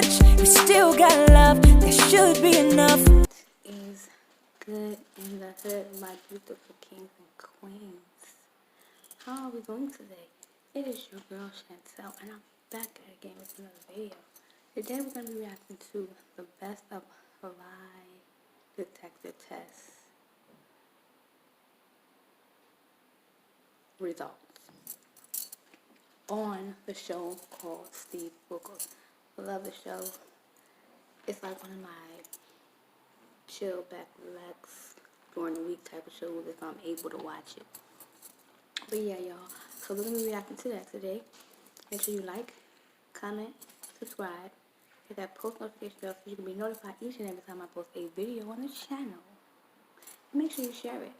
much, you still got love. That should be enough. Is good in the hood, my beautiful kings and queens. How are we doing today? It is your girl Chantel, and I'm back again with another video. Today we're going to be reacting to the best of lie detector test results on the show called Steve Wilkos. I love the show. It's like one of my chill, back, relax during the week type of shows if I'm able to watch it. But yeah, y'all. So we're going to be reacting to that today. Make sure you like, comment, subscribe, hit that post notification bell so you can be notified each and every time I post a video on the channel. And make sure you share it.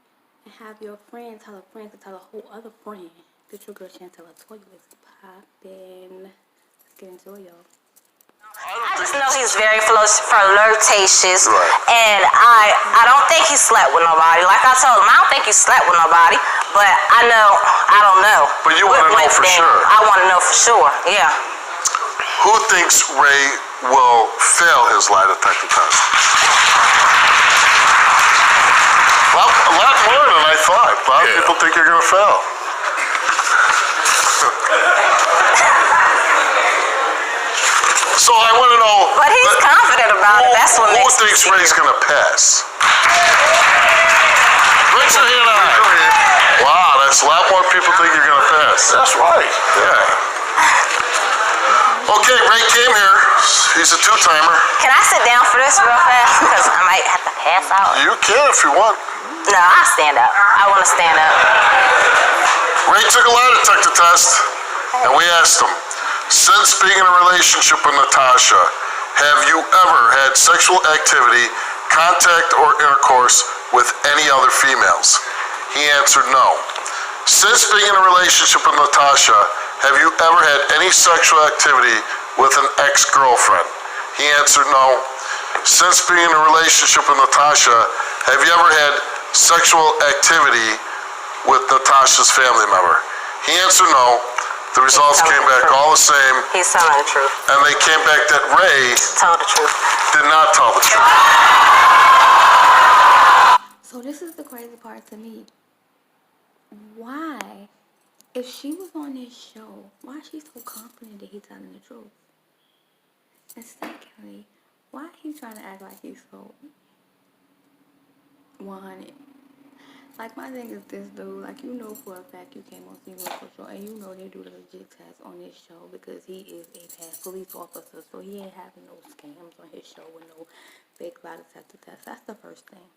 And have your friends tell a friend to tell a whole other friend that your girl Chantel told you is poppin'. Let's get into it, y'all. I just know he's very flirtatious, and I don't think he slept with nobody. Like I told him, I don't think he slept with nobody, but I don't know. But you want to know for sure. I want to know for sure, yeah. Who thinks Ray will fail his lie detector test? Well, a lot more than I thought. A lot of people think you're going to fail. So I want to know. But he's confident about it. That's what makes me Who thinks Ray's going to pass? Raise your hand high. Wow, that's a lot more people think you're going to pass. That's right. Yeah. Okay, Ray came here. He's a two-timer. Can I sit down for this real fast? Because I might have to pass out. You can if you want. No, I'll stand up. I want to stand up. Ray took a lie detector test, and we asked him, since being in a relationship with Natasha, have you ever had sexual activity, contact, or intercourse with any other females? He answered no. Since being in a relationship with Natasha, have you ever had any sexual activity with an ex-girlfriend? He answered no. Since being in a relationship with Natasha, have you ever had sexual activity with Natasha's family member? He answered no. The results came back all the same. He's telling the truth. And they came back that Ray told the truth. Did not tell the truth. So this is the crazy part to me. Why, if she was on this show, why is she so confident that he's telling the truth? And secondly, why he trying to act like he's so 100? Like, my thing is this, dude. Like, you know for a fact you came on Steve Wilkos show, and you know they do the legit test on this show because he is a past police officer, so he ain't having no scams on his show with no fake lie detector test. That's the first thing.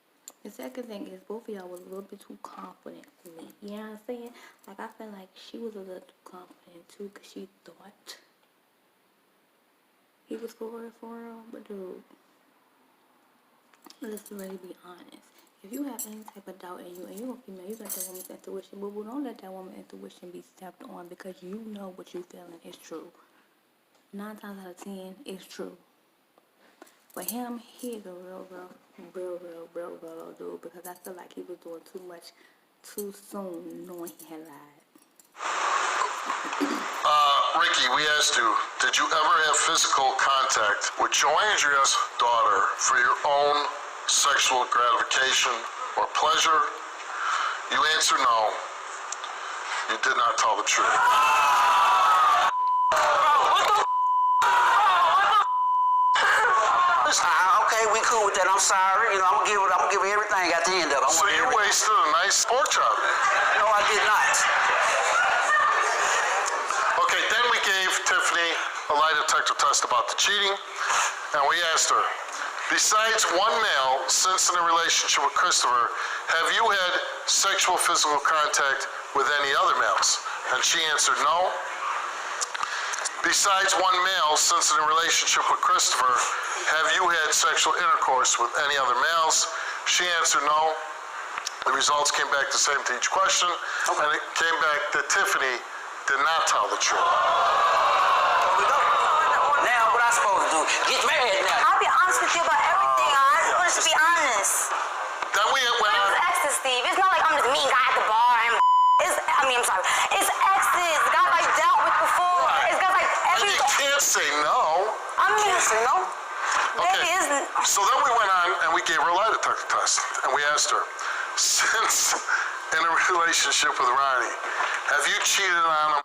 The second thing is both of y'all was a little bit too confident for me. You know what I'm saying? Like, I feel like she was a little too confident too because she thought he was for real. But dude, let's really be honest. If you have any type of doubt in you and you're a female, you got that woman's intuition, but don't let that woman's intuition be stepped on because you know what you're feeling is true. 9 times out of 10, it's true. For him, he is a real dude because I feel like he was doing too much too soon knowing he had lied. Ricky, we asked you, did you ever have physical contact with Joandria's daughter for your own sexual gratification or pleasure? You answered no. You did not tell the truth. Okay, we cool with that. I'm sorry. You know, I'm gonna give her everything at the end of it. So you wasted a nice pork chop. No, I did not. Okay, then we gave Tiffany a lie detector test about the cheating, and we asked her, besides one male, since in a relationship with Christopher, have you had sexual physical contact with any other males? And she answered no. Besides one male, since in a relationship with Christopher, have you had sexual intercourse with any other males? She answered no. The results came back the same to each question, and it came back that Tiffany did not tell the truth. Now, what I supposed to do? Get married now. I'll be honest with you about everything. I just want to be honest. Then we went on. It's exes, Steve. It's not like I'm this mean guy at the bar. I'm sorry. It's exes. Guys I dealt with before. It's guys like you can't say no. I mean, no. Baby Okay. isn't. So then we went on and we gave her a lie detector test. And we asked her, since in a relationship with Ronnie, have you cheated on him?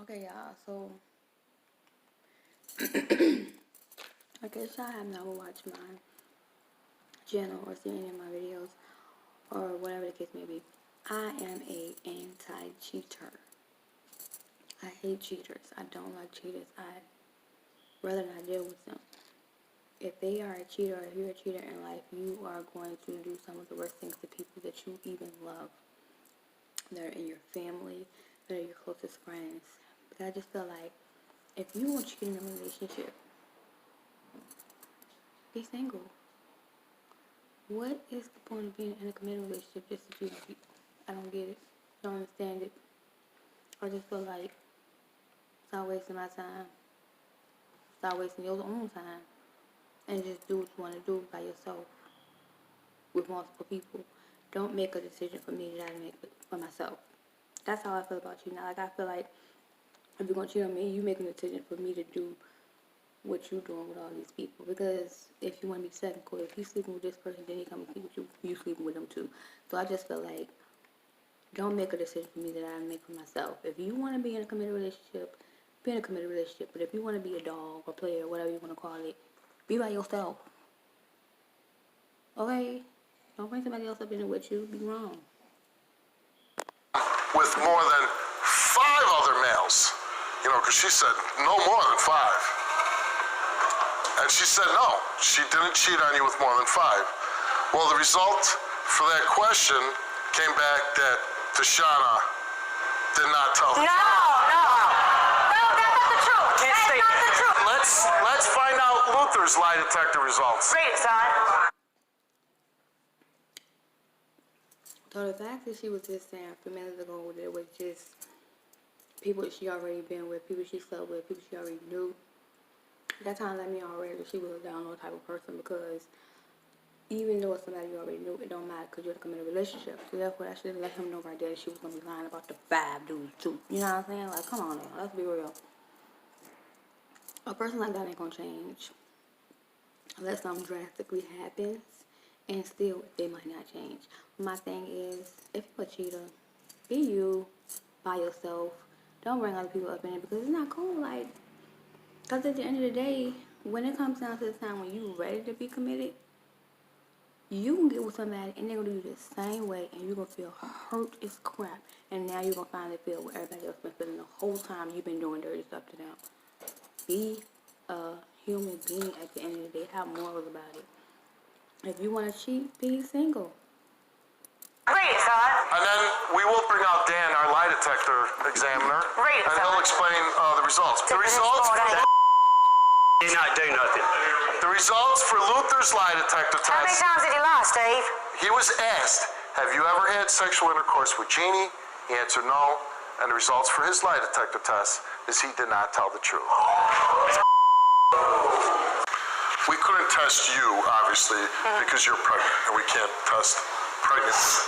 Okay, y'all, so I guess y'all have never watched my channel or seen any of my videos or whatever the case may be. I am a anti-cheater. I hate cheaters. I don't like cheaters. I'd rather not deal with them. If they are a cheater or if you're a cheater in life, you are going to do some of the worst things to people that you even love. They're in your family, they're your closest friends. But I just feel like if you want to cheat in a relationship, be single. What is the point of being in a committed relationship just to cheat on people? I don't get it. I don't understand it. I just feel like stop wasting my time. Stop wasting your own time. And just do what you want to do by yourself with multiple people. Don't make a decision for me that I make for myself. That's how I feel about you now. Like, I feel like if you're going to cheat on me, you making a decision for me to do what you doing with all these people. Because if you want to be technical, if he's sleeping with this person, then he come and sleep with you, you sleeping with them too. So I just feel like, don't make a decision for me that I make for myself. If you want to be in a committed relationship, be in a committed relationship. But if you want to be a dog or player, whatever you want to call it, be by yourself. Okay? Don't bring somebody else up in it with you. Be wrong. With more than 5 other males. You know, because she said no more than 5. And she said no, she didn't cheat on you with more than 5. Well, the result for that question came back that Tashana did not tell the truth. No, that's not the truth. Can't That's stay not the truth. Let's find out Luther's lie detector results. Read it, son. So the fact that she was just saying a few minutes ago that it was just people she already been with, people she slept with, people she already knew, that kind of let me already that she was a down low type of person, because even though it's somebody you already knew, it don't matter because you're in a committed relationship. So therefore, I should have let him know right there that she was going to be lying about the 5 dudes too. You know what I'm saying? Like, come on now, let's be real. A person like that ain't going to change unless something drastically happens, and still they might not change. My thing is, if you're a cheater, be you by yourself. Don't bring other people up in it, because it's not cool. Like, because at the end of the day, when it comes down to the time when you're ready to be committed, you can get with somebody and they're going to do you the same way, and you're going to feel hurt as crap. And now you're going to finally feel what everybody else been feeling the whole time you've been doing dirty stuff to them. Be a human being at the end of the day. Have morals about it. If you want to cheat, be single. Read it, son. And then we will bring out Dan, our lie detector examiner, Read it, and he'll son. explain the results. The results for Did not do nothing. the results for Luther's lie detector How many test. times did he lie, Steve? He was asked, "Have you ever had sexual intercourse with Jeannie?" He answered no, and the results for his lie detector test is he did not tell the truth. We couldn't test you, obviously, because you're pregnant, and we can't test pregnancy.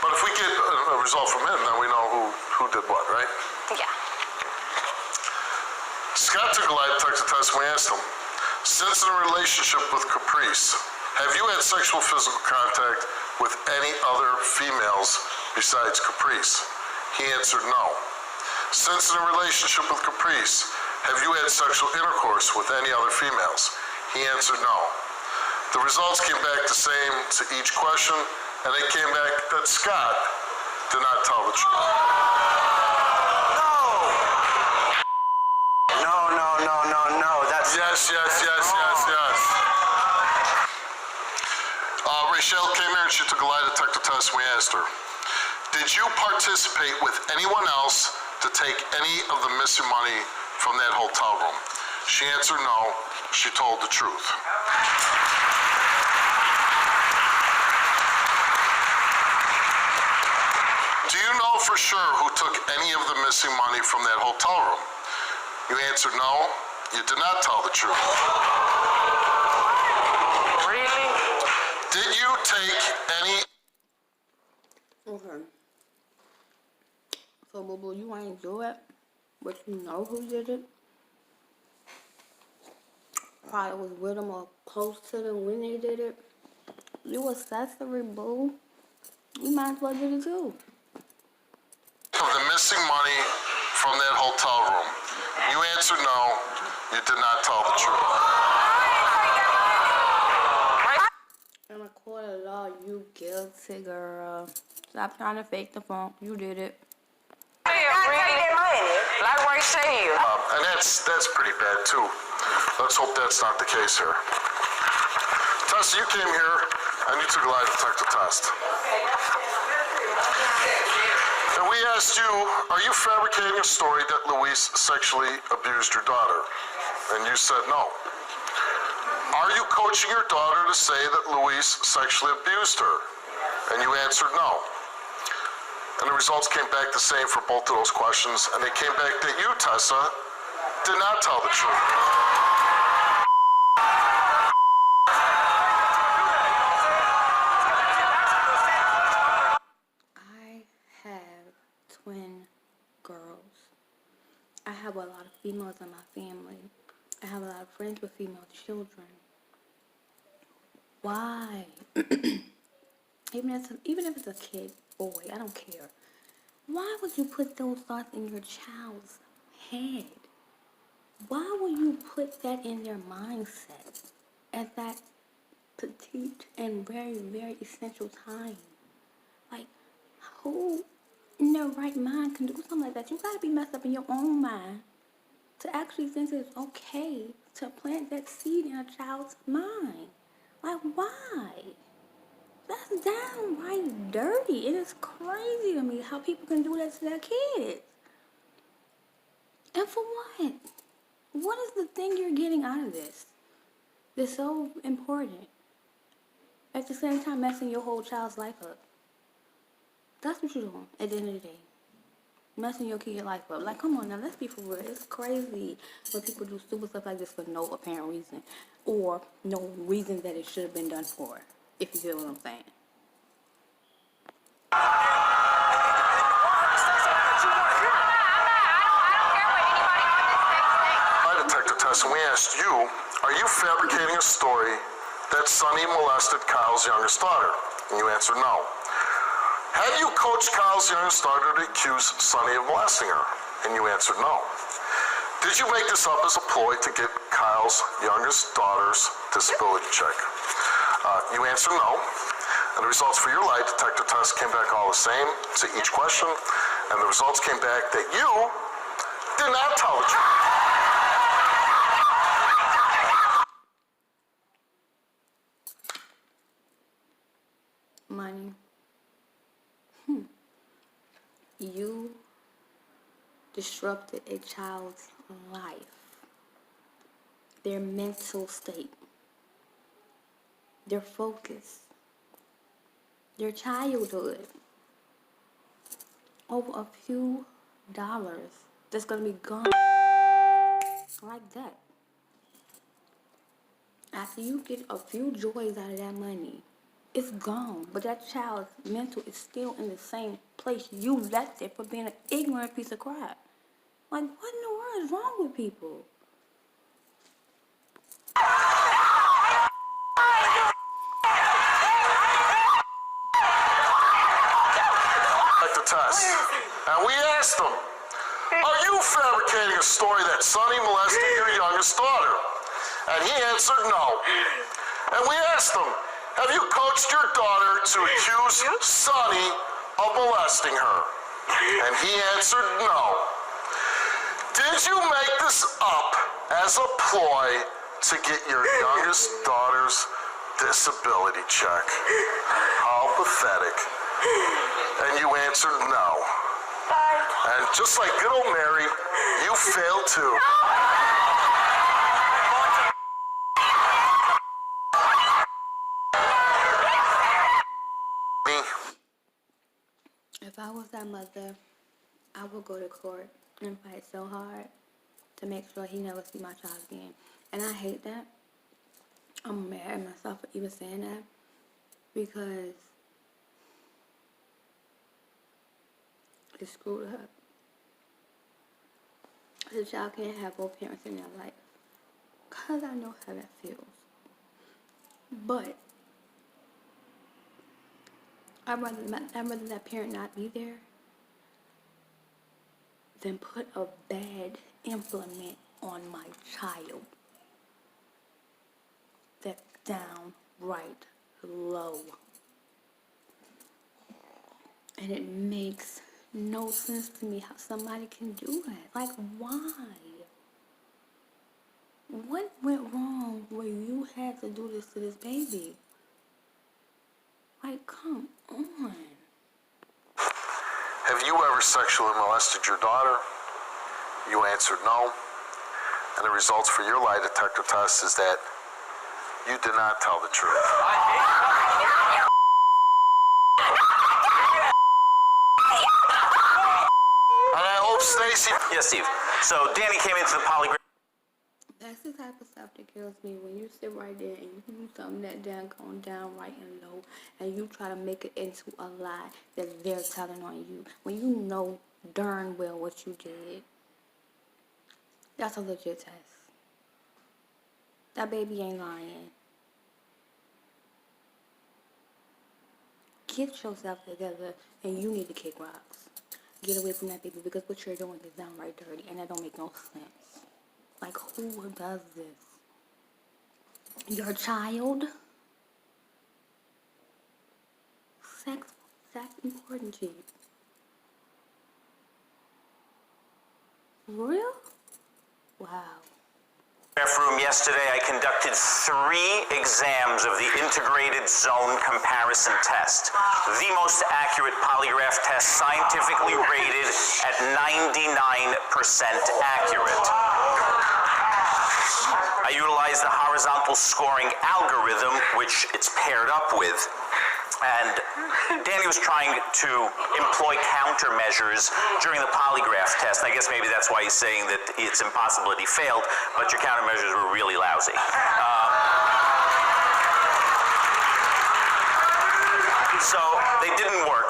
But if we get a result from him, then we know who did what, right? Yeah. Scott took a lie detector test and we asked him, since in a relationship with Caprice, have you had sexual physical contact with any other females besides Caprice? He answered no. Since in a relationship with Caprice, have you had sexual intercourse with any other females? He answered no. The results came back the same to each question, and they came back that Scott did not tell the truth. No. That's Yes. Rachelle came here and she took a lie detector test and we asked her, did you participate with anyone else to take any of the missing money from that hotel room? She answered no. She told the truth. Do you know for sure who took any of the missing money from that hotel room? You answered no. You did not tell the truth. Really? Did you take any... Okay. So, boo-boo, you ain't do it, but you know who did it. probably was with them or close to them when they did it. You accessory, boo. You might as well do it too. Of the missing money from that hotel room. You answered no. You did not tell the truth. In a court of law, you guilty, girl. Stop trying to fake the funk. You did it. Like Ray said. And that's pretty bad too. Let's hope that's not the case here. Tessa, you came here and you took a lie detector test. And we asked you, are you fabricating a story that Luis sexually abused your daughter? And you said no. Are you coaching your daughter to say that Luis sexually abused her? And you answered no. And the results came back the same for both of those questions, and they came back that you, Tessa, did not tell the truth. I have twin girls. I have a lot of females in my family. I have a lot of friends with female children. Why? Even if it's a kid, boy, I don't care. Why would you put those thoughts in your child's head? Why would you put that in their mindset at that petite and very, very essential time? Like, who in their right mind can do something like that? You gotta be messed up in your own mind to actually think that it's okay to plant that seed in a child's mind. Like, why? That's downright dirty. It is crazy to me how people can do that to their kids. And for what? What is the thing you're getting out of this? That's so important. At the same time, messing your whole child's life up. That's what you're doing at the end of the day. Messing your kid's life up. Like, come on now, let's be for real. It's crazy when people do stupid stuff like this for no apparent reason. Or no reason that it should have been done for. If you get what I'm saying. Lie detector test, and we asked you, are you fabricating a story that Sonny molested Kyle's youngest daughter? And you answered no. Have you coached Kyle's youngest daughter to accuse Sonny of molesting her? And you answered no. Did you make this up as a ploy to get Kyle's youngest daughter's disability check? You answered no. And the results for your lie detector test came back all the same to each question. And the results came back that you did not tell the truth. Money. You disrupted a child's life, their mental state, their focus, their childhood, over a few dollars that's gonna be gone like that. After you get a few joys out of that money, it's gone, but that child's mental is still in the same place you left it for being an ignorant piece of crap. Like, what in the world is wrong with people? Like the test. And we asked him, are you fabricating a story that Sonny molested your youngest daughter? And he answered no. And we asked him, have you coached your daughter to accuse Sonny of molesting her? And he answered no. Did you make this up as a ploy to get your youngest daughter's disability check? How pathetic. And you answered no. And just like good old Mary, you failed too. If I was that mother, I would go to court and fight so hard to make sure he never see my child again. And I hate that. I'm mad at myself for even saying that because it's screwed up. The child can't have both parents in their life. because I know how that feels. But I'd rather that parent not be there than put a bad implement on my child that's downright low. And it makes no sense to me how somebody can do that. Like, why? What went wrong where you had to do this to this baby? Like, come on. Have you ever sexually molested your daughter? You answered no. And the results for your lie detector test is that you did not tell the truth. And I hope Stacy... Yes, Steve. So Danny came into the polygraph. That's the type of stuff that kills me when you sit right there and you do something that going down right and low and you try to make it into a lie that they're telling on you when you know darn well what you did. That's a legit test. That baby ain't lying. Get yourself together and you need to kick rocks. Get away from that baby because what you're doing is downright dirty and that don't make no sense. Like, who does this? Your child? Sex that's important to you. Real? Wow. Room yesterday, I conducted 3 exams of the integrated zone comparison test, the most accurate polygraph test scientifically rated at 99% accurate. I utilized the horizontal scoring algorithm, which it's paired up with. And Danny was trying to employ countermeasures during the polygraph test. I guess maybe that's why he's saying that it's impossible that he failed, but your countermeasures were really lousy. So they didn't work,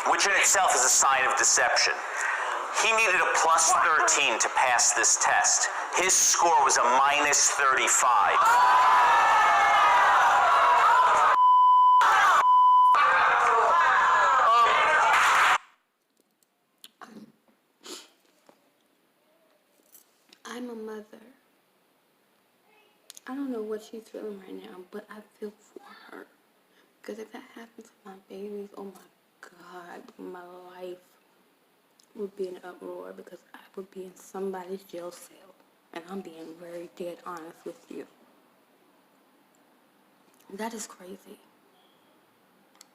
which in itself is a sign of deception. He needed a plus 13 to pass this test. His score was a minus 35. I'm a mother. I don't know what she's feeling right now, but I feel for her. Because if that happened to my babies, oh my God, my life would be in an uproar because I would be in somebody's jail cell. And I'm being very dead honest with you. That is crazy.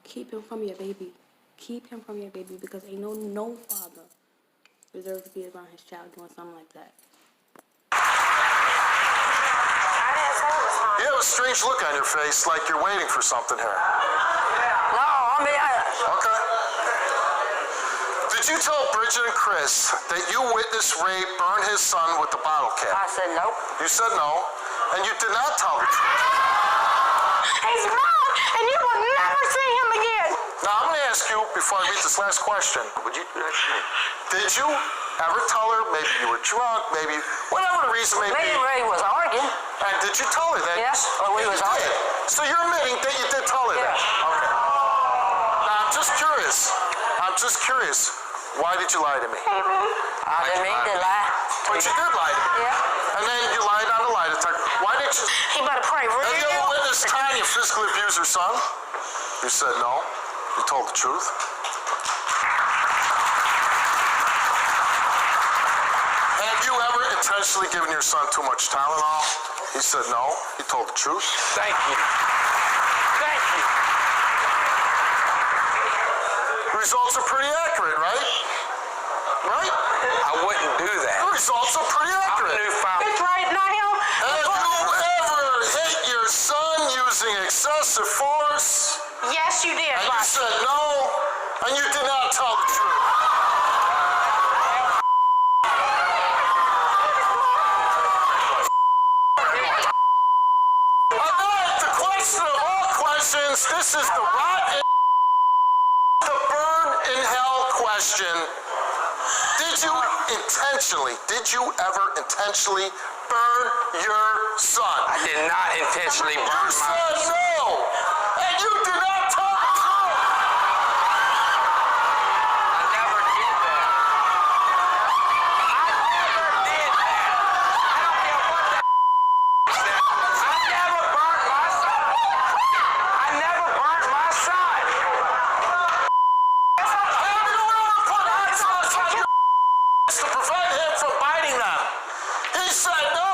Keep him from your baby. Keep him from your baby because ain't no father deserves to be around his child doing something like that. You have a strange look on your face, like you're waiting for something here. No, I mean, Okay. Did you tell Bridget and Chris that you witnessed Ray burn his son with the bottle cap? I said nope. You said no, and you did not tell the truth. He's mine, and you will never see him again. Now, I'm going to ask you, before I read this last question, Would you do that to me? did you ever tell her, maybe you were drunk, maybe, whatever the reason may Me be, and Ray was arguing. and did you tell her that? Yes, we was You did. arguing. So you're admitting that you did tell her that? Yes. Okay. Now, I'm just curious. Why did you lie to me? I didn't mean to lie. But you did lie to me. Yeah. And then you lied on the lie detector. Why did you... He better pray real. Have you ever witnessed Tanya physically abuse her son? You said no. You told the truth. Have you ever intentionally given your son too much Tylenol? He said no. He told the truth. Thank you. Thank you. Results are pretty accurate, right? Right? I wouldn't do that. The results are pretty I'm accurate. a new father. It's right now. Have you ever hit your son using excessive force? Yes, you did. And you said no, and you did not tell the truth. Alright, the question of all questions, this is the rotten, the burn in hell question. Did you ever intentionally burn your son. I did not intentionally burn You my said no, and you did not tell the truth. I never did that. I never did that. I don't care what that said. I never burnt my son. I never burnt my son. And you want to put hot sauce on your to prevent him from biting them. He said no.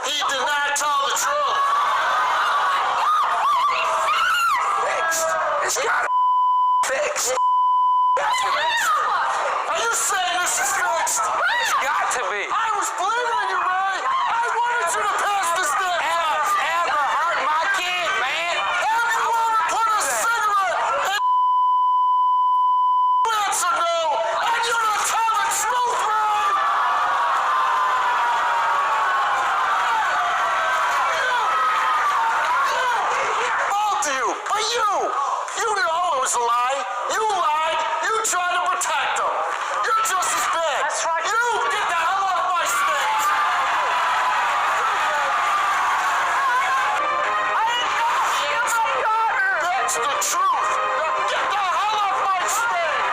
He did not tell the truth. Fixed. It's got fixed. Are you saying this is fixed? It's got to be. I was believing in you, Ray. I wanted you to pass this thing. Ever hurt my kid, man? Everyone put a cigarette in you answer no, and you're not telling the truth, Ray. Both of you, but you know it was a lie. You lied. You tried to protect them. You're just as bad. That's right. You get the hell out of my space. That's the truth. Now get the hell out of my space.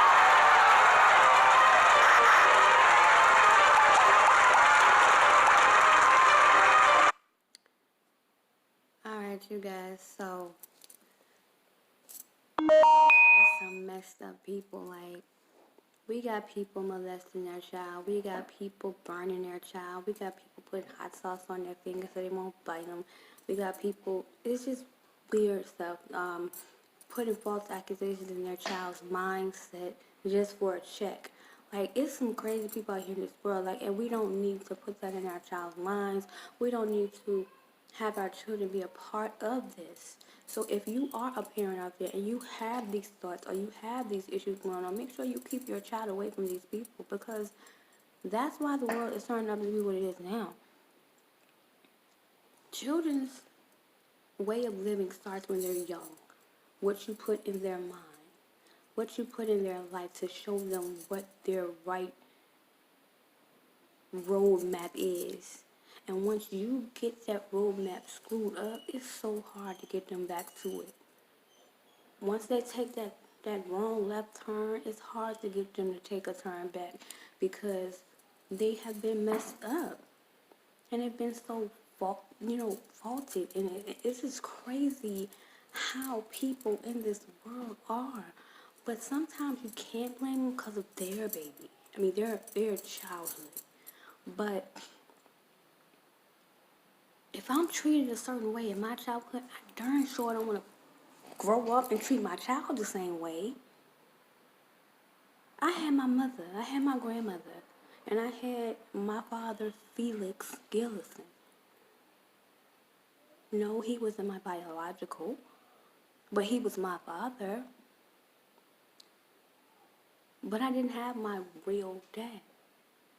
Alright, you guys, so there's some messed up people. Like, we got people molesting their child, we got people burning their child, we got people putting hot sauce on their fingers so they won't bite them, we got people, it's just weird stuff, putting false accusations in their child's mindset just for a check. Like, it's some crazy people out here in this world, like, and we don't need to put that in our child's minds. We don't need to have our children be a part of this. So if you are a parent out there and you have these thoughts or you have these issues going on, make sure you keep your child away from these people, because that's why the world is turning out to be what it is now. Children's way of living starts when they're young. What you put in their mind, what you put in their life to show them what their right roadmap is. And once you get that roadmap screwed up, it's so hard to get them back to it. Once they take that wrong left turn, it's hard to get them to take a turn back, because they have been messed up. And they've been so faulted. And it's just crazy how people in this world are. But sometimes you can't blame them because of their baby. I mean, their childhood. But if I'm treated a certain way in my childhood, I darn sure don't want to grow up and treat my child the same way. I had my mother, I had my grandmother, and I had my father, Felix Gillison. No, he wasn't my biological, but he was my father. But I didn't have my real dad.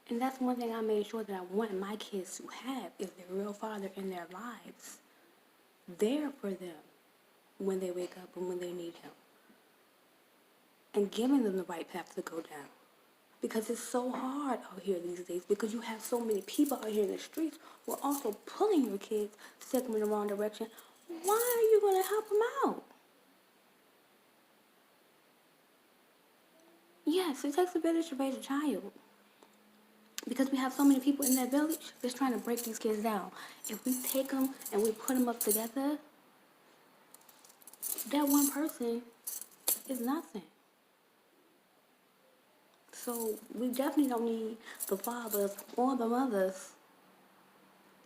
And that's one thing I made sure that I want my kids to have, is their real father in their lives. There for them when they wake up and when they need him. And giving them the right path to go down. Because it's so hard out here these days, because you have so many people out here in the streets who are also pulling your kids, taking them in the wrong direction. Why are you going to help them out? Yes, it takes a village to raise a child. Because we have so many people in that village that's trying to break these kids down. If we take them and we put them up together, that one person is nothing. So we definitely don't need the fathers or the mothers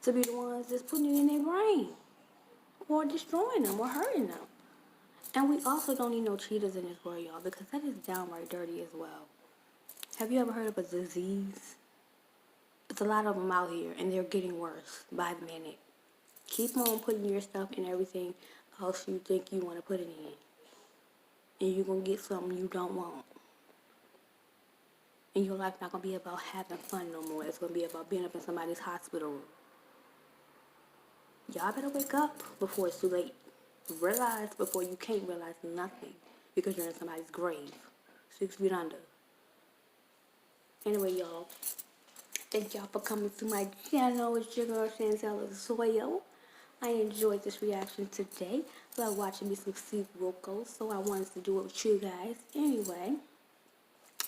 to be the ones that's putting it in their brain, or destroying them, or hurting them. And we also don't need no cheaters in this world, y'all, because that is downright dirty as well. Have you ever heard of a disease? It's a lot of them out here, and they're getting worse by the minute. Keep on putting your stuff in everything else you think you want to put it in. And you're going to get something you don't want. And your life not going to be about having fun no more. It's going to be about being up in somebody's hospital room. Y'all better wake up before it's too late. Realize before you can't realize nothing, because you're in somebody's grave, 6 feet under. Anyway, y'all, Thank y'all for coming to my channel. It's your girl Chantel Zoyo. I enjoyed this reaction today. Love watching me some Steve Wilkos, so I wanted to do it with you guys. Anyway,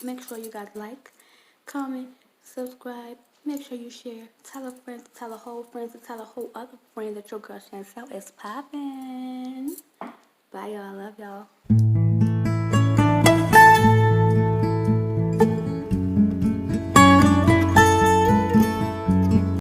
make sure you guys like, comment, subscribe. Make sure you share. Tell a friend, tell a whole friend, tell a whole other friend that your girl Chantel is poppin'. Bye y'all. Love y'all.